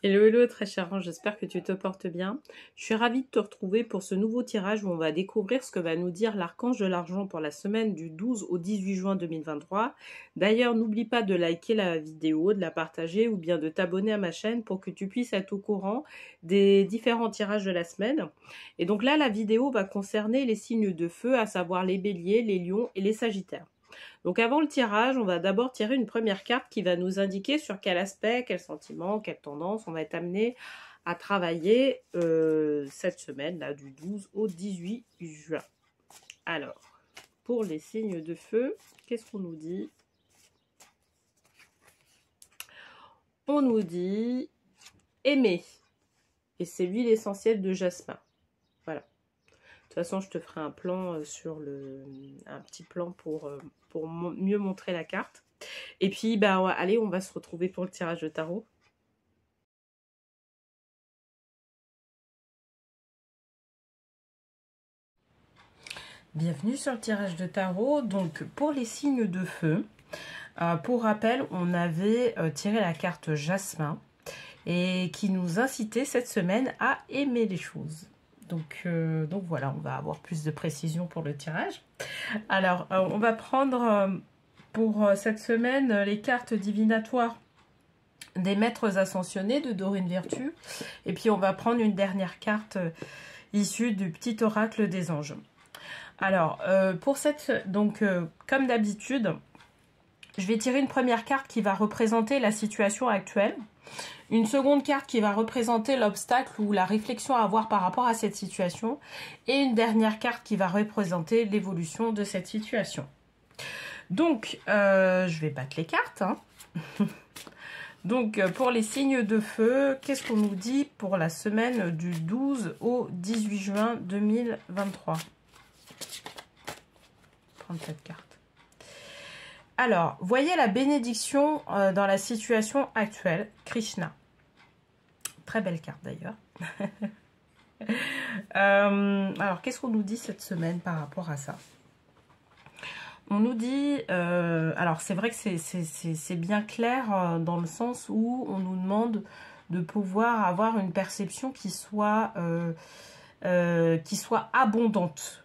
Hello, hello, très cher ange, j'espère que tu te portes bien. Je suis ravie de te retrouver pour ce nouveau tirage où on va découvrir ce que va nous dire l'archange de l'argent pour la semaine du 12 au 18 juin 2023. D'ailleurs, n'oublie pas de liker la vidéo, de la partager ou bien de t'abonner à ma chaîne pour que tu puisses être au courant des différents tirages de la semaine. Et donc là, la vidéo va concerner les signes de feu, à savoir les béliers, les lions et les sagittaires. Donc avant le tirage, on va d'abord tirer une première carte qui va nous indiquer sur quel aspect, quel sentiment, quelle tendance on va être amené à travailler cette semaine, là, du 12 au 18 juin. Alors, pour les signes de feu, qu'est-ce qu'on nous dit? On nous dit aimer. Et c'est l'huile essentielle de jasmin. Voilà. De toute façon, je te ferai un plan un petit plan pour mieux montrer la carte. Et puis, bah, allez, on va se retrouver pour le tirage de tarot. Bienvenue sur le tirage de tarot. Donc, pour les signes de feu, pour rappel, on avait tiré la carte Jasmin et qui nous incitait cette semaine à aimer les choses. Donc voilà, on va avoir plus de précision pour le tirage. Alors, on va prendre pour cette semaine les cartes divinatoires des maîtres ascensionnés de Dorine Virtue. Et puis, on va prendre une dernière carte issue du petit oracle des anges. Alors, pour cette... Donc, comme d'habitude, je vais tirer une première carte qui va représenter la situation actuelle. Une seconde carte qui va représenter l'obstacle ou la réflexion à avoir par rapport à cette situation. Et une dernière carte qui va représenter l'évolution de cette situation. Donc, je vais battre les cartes. Hein. Donc, pour les signes de feu, qu'est-ce qu'on nous dit pour la semaine du 12 au 18 juin 2023 ? Prendre cette carte. Alors, voyez la bénédiction dans la situation actuelle, Krishna. Très belle carte d'ailleurs. Alors, qu'est-ce qu'on nous dit cette semaine par rapport à ça? On nous dit, alors c'est vrai que c'est bien clair dans le sens où on nous demande de pouvoir avoir une perception qui soit abondante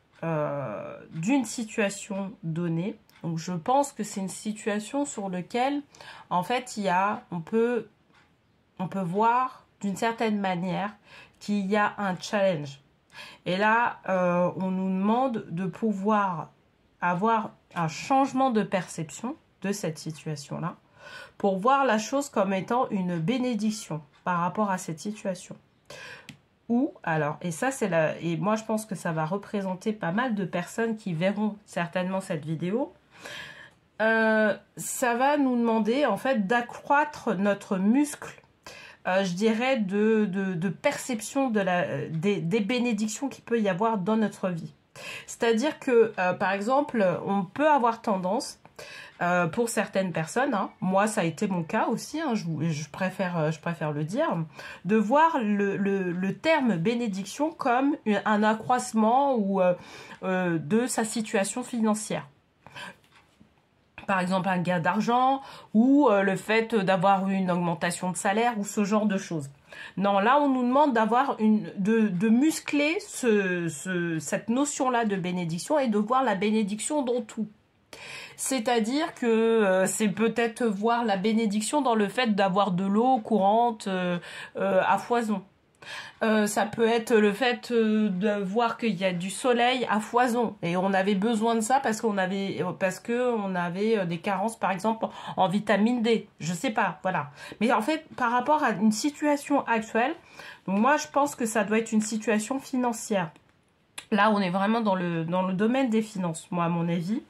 d'une situation donnée. Donc je pense que c'est une situation sur laquelle en fait on peut voir d'une certaine manière qu'il y a un challenge. Et là on nous demande de pouvoir avoir un changement de perception de cette situation-là pour voir la chose comme étant une bénédiction par rapport à cette situation. Ou alors, et ça c'est là, et moi je pense que ça va représenter pas mal de personnes qui verront certainement cette vidéo. Ça va nous demander en fait d'accroître notre muscle, je dirais de perception des bénédictions qu'il peut y avoir dans notre vie. C'est-à-dire que, par exemple, on peut avoir tendance, pour certaines personnes, hein, moi ça a été mon cas aussi, hein, je préfère le dire, de voir le terme bénédiction comme un accroissement ou de sa situation financière. Par exemple, un gain d'argent ou le fait d'avoir une augmentation de salaire ou ce genre de choses. Non, là, on nous demande de muscler cette notion-là de bénédiction et de voir la bénédiction dans tout. C'est-à-dire que c'est peut-être voir la bénédiction dans le fait d'avoir de l'eau courante à foison. Ça peut être le fait de voir qu'il y a du soleil à foison et on avait besoin de ça parce qu'on avait des carences par exemple en vitamine D, je sais pas, voilà. Mais en fait par rapport à une situation actuelle, donc moi je pense que ça doit être une situation financière. Là on est vraiment dans le domaine des finances, moi à mon avis,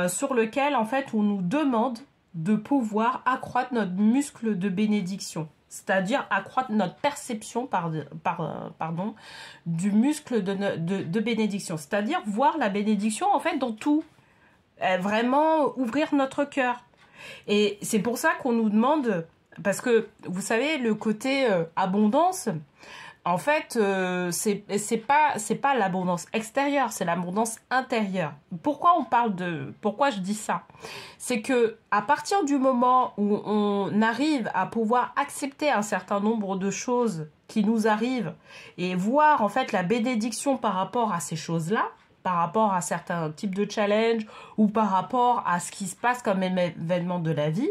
sur lequel en fait on nous demande de pouvoir accroître notre muscle de bénédiction. C'est-à-dire accroître notre perception du muscle de bénédiction. C'est-à-dire voir la bénédiction en fait dans tout. Vraiment ouvrir notre cœur. Et c'est pour ça qu'on nous demande, parce que vous savez, le côté abondance, En fait, c'est pas l'abondance extérieure, c'est l'abondance intérieure. Pourquoi je dis ça? C'est que à partir du moment où on arrive à pouvoir accepter un certain nombre de choses qui nous arrivent et voir en fait la bénédiction par rapport à ces choses-là, par rapport à certains types de challenges ou par rapport à ce qui se passe comme événement de la vie,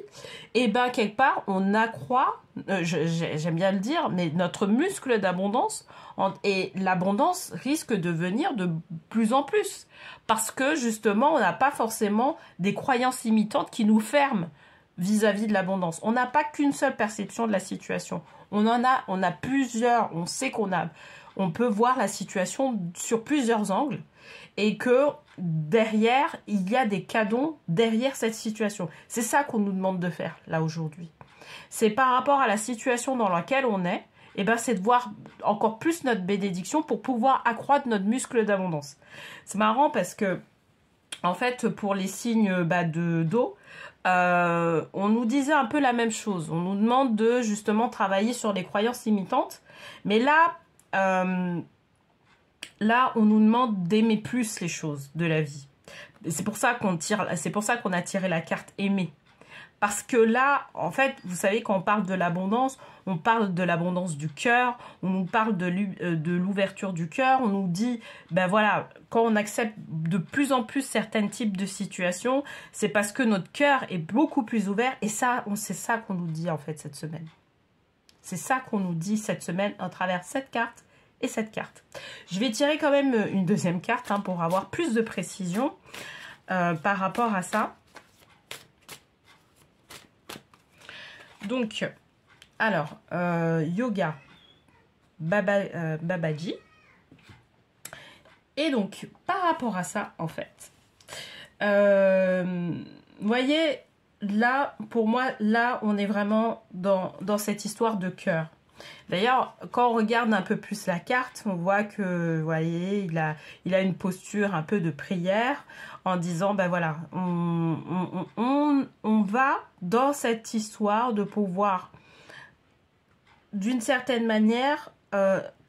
et ben quelque part on accroît, j'aime bien le dire, mais notre muscle d'abondance, et l'abondance risque de venir de plus en plus parce que justement on n'a pas forcément des croyances limitantes qui nous ferment vis-à-vis de l'abondance. On n'a pas qu'une seule perception de la situation. On a plusieurs. On sait on peut voir la situation sur plusieurs angles et que derrière, il y a des cadeaux derrière cette situation. C'est ça qu'on nous demande de faire là aujourd'hui. C'est par rapport à la situation dans laquelle on est, et ben c'est de voir encore plus notre bénédiction pour pouvoir accroître notre muscle d'abondance. C'est marrant parce que en fait, pour les signes d'eau, on nous disait un peu la même chose. On nous demande de justement travailler sur les croyances limitantes. Mais là, on nous demande d'aimer plus les choses de la vie. C'est pour ça qu'on a tiré la carte aimer. Parce que là, en fait, vous savez, quand on parle de l'abondance, on parle de l'abondance du cœur, on nous parle de l'ouverture du cœur, on nous dit, ben voilà, quand on accepte de plus en plus certains types de situations, c'est parce que notre cœur est beaucoup plus ouvert, et ça, c'est ça qu'on nous dit en fait cette semaine. C'est ça qu'on nous dit cette semaine à travers cette carte et cette carte. Je vais tirer quand même une deuxième carte pour avoir plus de précision par rapport à ça. Donc, alors, yoga, Babaji. Et donc, par rapport à ça, en fait, vous voyez, là, pour moi, là, on est vraiment dans cette histoire de cœur. D'ailleurs, quand on regarde un peu plus la carte, on voit que, vous voyez, il a une posture un peu de prière en disant, ben voilà, on va dans cette histoire de pouvoir, d'une certaine manière,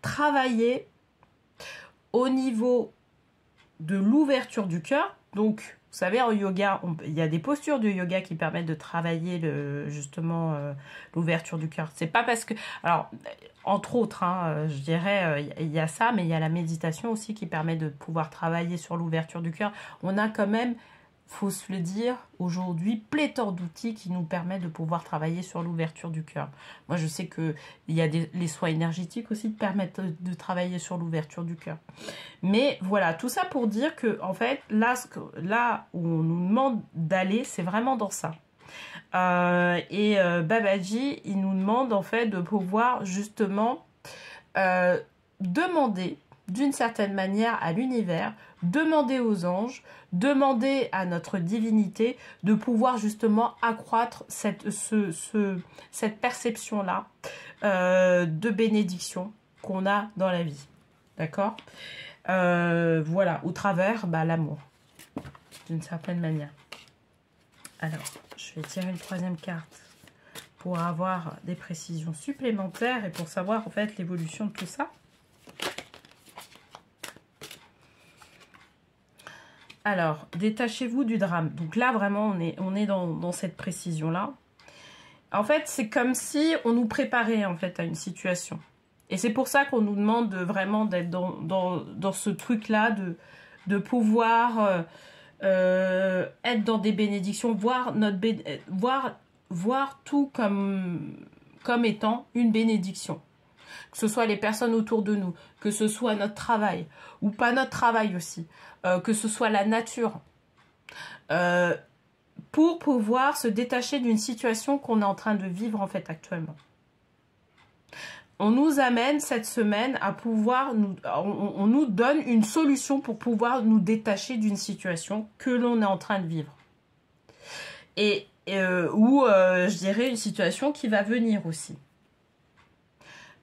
travailler au niveau de l'ouverture du cœur. Donc, vous savez, en yoga, il y a des postures de yoga qui permettent de travailler justement l'ouverture du cœur. C'est pas parce que... Alors, entre autres, je dirais, il y a ça, mais il y a la méditation aussi qui permet de pouvoir travailler sur l'ouverture du cœur. On a quand même, faut se le dire, aujourd'hui, pléthore d'outils qui nous permettent de pouvoir travailler sur l'ouverture du cœur. Moi, je sais qu'il y a les soins énergétiques aussi qui permettent de travailler sur l'ouverture du cœur. Mais voilà, tout ça pour dire que, en fait, là où on nous demande d'aller, c'est vraiment dans ça. Babaji, il nous demande, en fait, de pouvoir, justement, demander, d'une certaine manière, à l'univers, demander aux anges, demander à notre divinité de pouvoir justement accroître cette perception-là de bénédiction qu'on a dans la vie. D'accord? Voilà, au travers l'amour, d'une certaine manière. Alors, je vais tirer une troisième carte pour avoir des précisions supplémentaires et pour savoir en fait l'évolution de tout ça. Alors, détachez-vous du drame. Donc là, vraiment, on est dans cette précision-là. En fait, c'est comme si on nous préparait en fait à une situation. Et c'est pour ça qu'on nous demande vraiment d'être dans ce truc-là, de pouvoir être dans des bénédictions, voir tout comme étant une bénédiction. Que ce soit les personnes autour de nous, que ce soit notre travail, ou pas notre travail aussi, que ce soit la nature, pour pouvoir se détacher d'une situation qu'on est en train de vivre en fait actuellement. On nous amène cette semaine à pouvoir, on nous donne une solution pour pouvoir nous détacher d'une situation que l'on est en train de vivre. Ou je dirais une situation qui va venir aussi.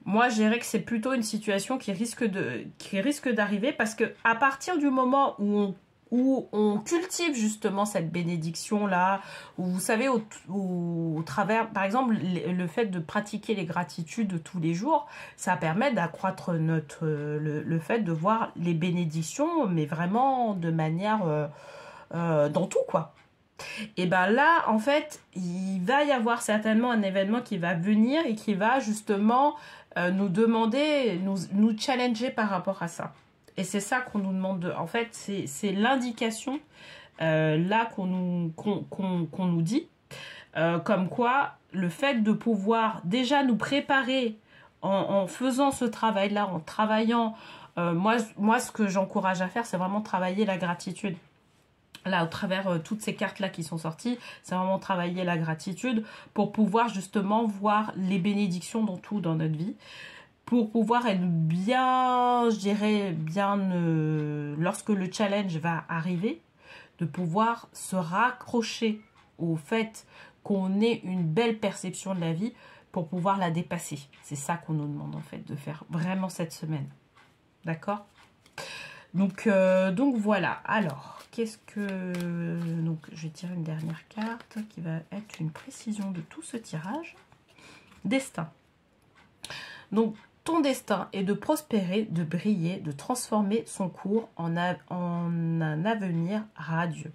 Moi, je dirais que c'est plutôt une situation qui risque d'arriver parce que à partir du moment où où on cultive justement cette bénédiction-là, où vous savez, au travers, par exemple, le fait de pratiquer les gratitudes tous les jours, ça permet d'accroître le fait de voir les bénédictions, mais vraiment de manière dans tout, quoi. Et ben là, en fait, il va y avoir certainement un événement qui va venir et qui va justement nous demander, nous challenger par rapport à ça. Et c'est ça qu'on nous demande. En fait, c'est l'indication là qu'on nous dit. Comme quoi, le fait de pouvoir déjà nous préparer en faisant ce travail-là, en travaillant. Moi, ce que j'encourage à faire, c'est vraiment travailler la gratitude. Là, au travers toutes ces cartes-là qui sont sorties, c'est vraiment travailler la gratitude pour pouvoir justement voir les bénédictions dans tout dans notre vie. Pour pouvoir être bien, je dirais, bien, lorsque le challenge va arriver, de pouvoir se raccrocher au fait qu'on ait une belle perception de la vie pour pouvoir la dépasser. C'est ça qu'on nous demande en fait de faire vraiment cette semaine. D'accord ? Donc voilà. Alors, qu'est-ce que... Donc, je vais tirer une dernière carte qui va être une précision de tout ce tirage. Destin. Donc, ton destin est de prospérer, de briller, de transformer son cours en un avenir radieux.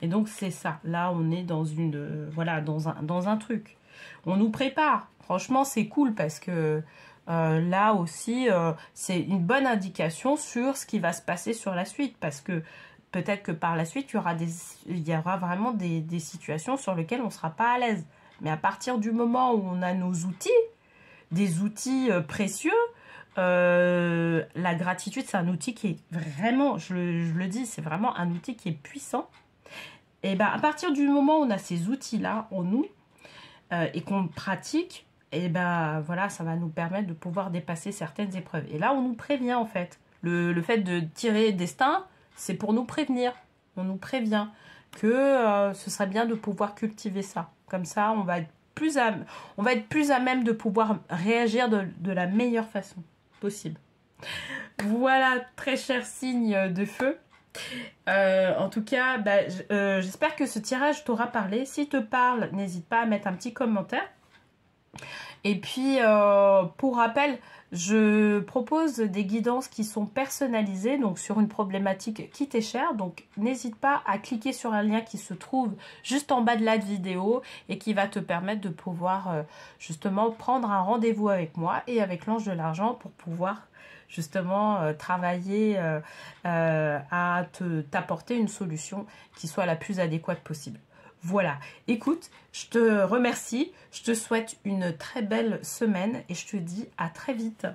Et donc, c'est ça. Là, on est dans voilà, dans un truc. On nous prépare. Franchement, c'est cool parce que là aussi, c'est une bonne indication sur ce qui va se passer sur la suite. Parce que peut-être que par la suite, il y aura vraiment des situations sur lesquelles on ne sera pas à l'aise. Mais à partir du moment où on a nos outils, des outils précieux, la gratitude, c'est un outil qui est vraiment, je le dis, c'est vraiment un outil qui est puissant. Et ben à partir du moment où on a ces outils-là en nous et qu'on pratique, et ben voilà, ça va nous permettre de pouvoir dépasser certaines épreuves. Et là, on nous prévient en fait. Le fait de tirer destin, c'est pour nous prévenir. On nous prévient que ce serait bien de pouvoir cultiver ça. Comme ça, on va être plus à même de pouvoir réagir de la meilleure façon possible. Voilà, très cher signe de feu. En tout cas, j'espère que ce tirage t'aura parlé. S'il te parle, n'hésite pas à mettre un petit commentaire. Et puis, pour rappel, je propose des guidances qui sont personnalisées, donc sur une problématique qui t'est chère. Donc, n'hésite pas à cliquer sur un lien qui se trouve juste en bas de la vidéo et qui va te permettre de pouvoir justement prendre un rendez-vous avec moi et avec l'ange de l'argent pour pouvoir justement travailler à t'apporter une solution qui soit la plus adéquate possible. Voilà, écoute, je te remercie, je te souhaite une très belle semaine et je te dis à très vite.